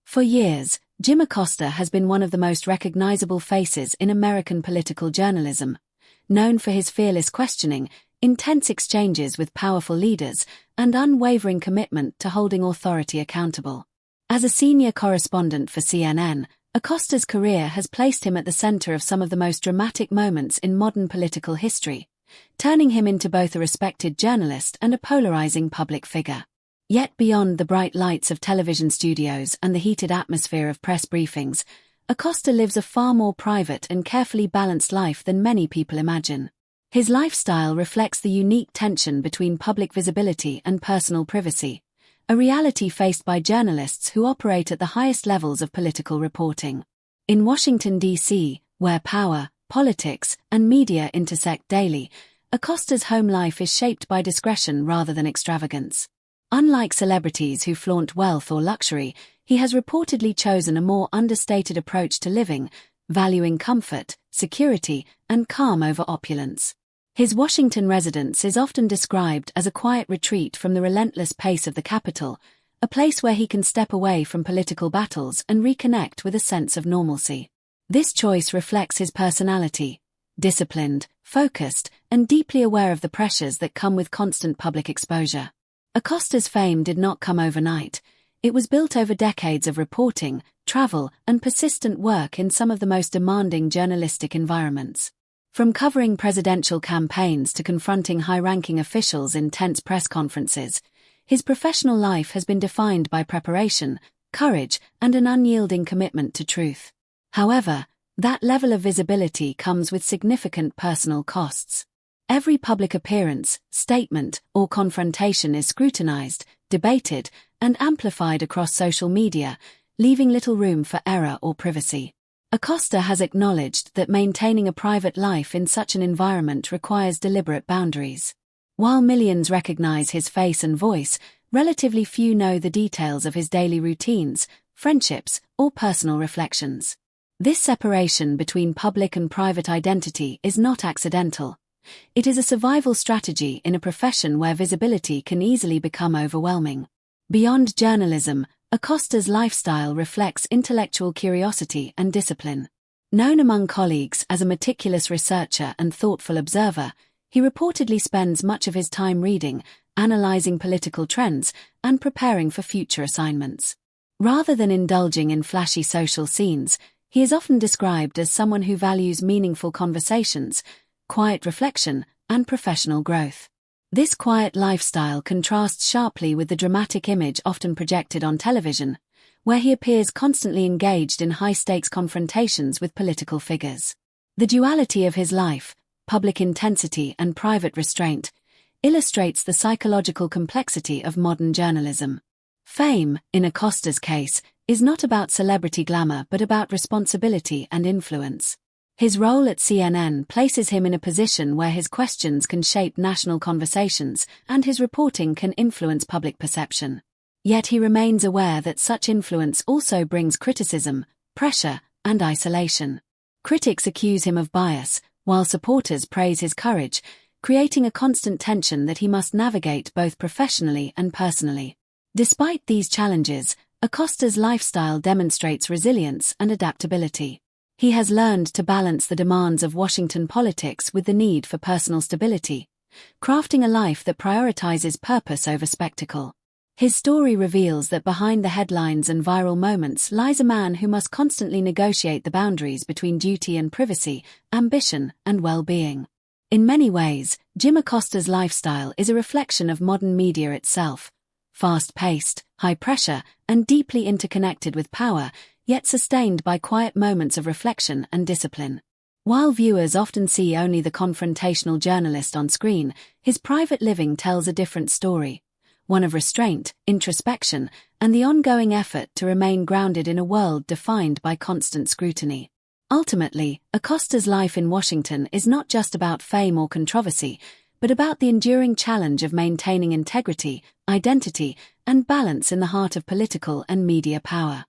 For years, Jim Acosta has been one of the most recognizable faces in American political journalism, known for his fearless questioning, intense exchanges with powerful leaders, and unwavering commitment to holding authority accountable. As a senior correspondent for CNN, Acosta's career has placed him at the center of some of the most dramatic moments in modern political history, turning him into both a respected journalist and a polarizing public figure. Yet beyond the bright lights of television studios and the heated atmosphere of press briefings, Acosta lives a far more private and carefully balanced life than many people imagine. His lifestyle reflects the unique tension between public visibility and personal privacy, a reality faced by journalists who operate at the highest levels of political reporting. In Washington, D.C., where power, politics, and media intersect daily, Acosta's home life is shaped by discretion rather than extravagance. Unlike celebrities who flaunt wealth or luxury, he has reportedly chosen a more understated approach to living, valuing comfort, security, and calm over opulence. His Washington residence is often described as a quiet retreat from the relentless pace of the capital, a place where he can step away from political battles and reconnect with a sense of normalcy. This choice reflects his personality: disciplined, focused, and deeply aware of the pressures that come with constant public exposure. Acosta's fame did not come overnight. It was built over decades of reporting, travel, and persistent work in some of the most demanding journalistic environments. From covering presidential campaigns to confronting high-ranking officials in tense press conferences, his professional life has been defined by preparation, courage, and an unyielding commitment to truth. However, that level of visibility comes with significant personal costs. Every public appearance, statement, or confrontation is scrutinized, debated, and amplified across social media, leaving little room for error or privacy. Acosta has acknowledged that maintaining a private life in such an environment requires deliberate boundaries. While millions recognize his face and voice, relatively few know the details of his daily routines, friendships, or personal reflections. This separation between public and private identity is not accidental. It is a survival strategy in a profession where visibility can easily become overwhelming. Beyond journalism, Acosta's lifestyle reflects intellectual curiosity and discipline. Known among colleagues as a meticulous researcher and thoughtful observer, he reportedly spends much of his time reading, analyzing political trends, and preparing for future assignments. Rather than indulging in flashy social scenes, he is often described as someone who values meaningful conversations, quiet reflection, and professional growth. This quiet lifestyle contrasts sharply with the dramatic image often projected on television, where he appears constantly engaged in high-stakes confrontations with political figures. The duality of his life, public intensity and private restraint, illustrates the psychological complexity of modern journalism. Fame, in Acosta's case, is not about celebrity glamour but about responsibility and influence. His role at CNN places him in a position where his questions can shape national conversations and his reporting can influence public perception. Yet he remains aware that such influence also brings criticism, pressure, and isolation. Critics accuse him of bias, while supporters praise his courage, creating a constant tension that he must navigate both professionally and personally. Despite these challenges, Acosta's lifestyle demonstrates resilience and adaptability. He has learned to balance the demands of Washington politics with the need for personal stability, crafting a life that prioritizes purpose over spectacle. His story reveals that behind the headlines and viral moments lies a man who must constantly negotiate the boundaries between duty and privacy, ambition and well-being. In many ways, Jim Acosta's lifestyle is a reflection of modern media itself. Fast-paced, high-pressure, and deeply interconnected with power, yet sustained by quiet moments of reflection and discipline. While viewers often see only the confrontational journalist on screen, his private living tells a different story, one of restraint, introspection, and the ongoing effort to remain grounded in a world defined by constant scrutiny. Ultimately, Acosta's life in Washington is not just about fame or controversy, but about the enduring challenge of maintaining integrity, identity, and balance in the heart of political and media power.